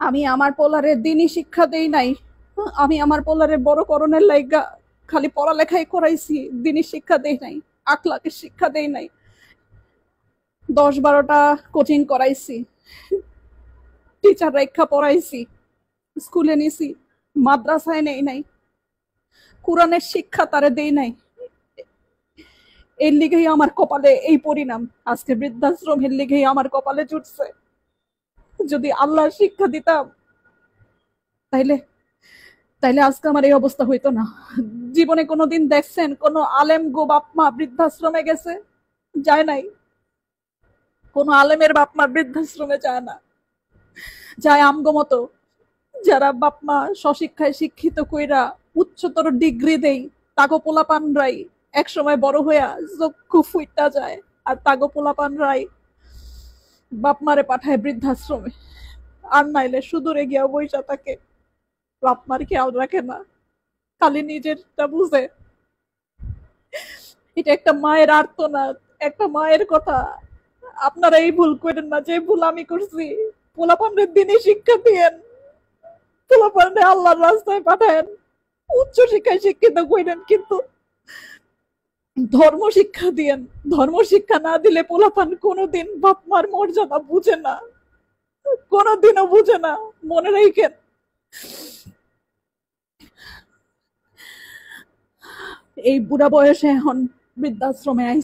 আমি আমার পোলারে দিনই শিক্ষা দেই নাই। আমি আমার পোলারে বড় করণের লাইগা খালি পড়ালেখাই করাইছি, দিনই শিক্ষা দেই নাই, আখলাকের শিক্ষা দেই নাই। 10-12টা কোচিং করাইছি, টিচার রেখা পড়াইছি, স্কুলে নিছি, মাদ্রাসায় নেই নাই, কোরআনের শিক্ষা তারে দেই নাই। এর লিগেই আমার কপালে এই পরিণাম। আজকে বৃদ্ধাশ্রমের লিগেই আমার কপালে জুটছে। যদি আল্লাহর শিক্ষা দিতাম তাইলে তাইলে আজকে আমার এই অবস্থা হইতো না। জীবনে কোনোদিন দেখছেন কোন আলেম গো বাপমা বৃদ্ধাশ্রমে গেছে? যায় নাই। কোন আলেমের বাপমা বৃদ্ধাশ্রমে যায় না। যায় আমগো মতো যারা বাপমা স্বশিক্ষায় শিক্ষিত কইরা উচ্চতর ডিগ্রি দেই, তাগো পোলাপানরাই এক সময় বড় হইয়া চক্ষু ফুইটা যায়। আর তাগো পোলাপানরাই বাপমারে পাঠায় বৃদ্ধাশ্রমে। আর নাইলে সুদূরে গিয়া বইসা থাকে, বাপমার খেয়াল রাখে না, খালি নিজেরটা বুঝে। এটা একটা মায়ের আর্তনাদ, একটা মায়ের কথা। আপনারা এই ভুল করেন না যে ভুল আমি করছি। পোলাপানদের দিনই শিক্ষা দিয়েন, পোলাপানরে আল্লাহর রাস্তায় পাঠায়েন, উচ্চ শিক্ষায় শিক্ষিত করেন, কিন্তু ধর্ম শিক্ষা দিয়েন। ধর্ম শিক্ষা না দিলে পোলাপান কোনোদিন বাপ মার মর্যাদা বুঝে না, কোনোদিনও বুঝে না। মনে রাখেন। এই বুড়া বয়সে এখন বৃদ্ধাশ্রমে আইছে।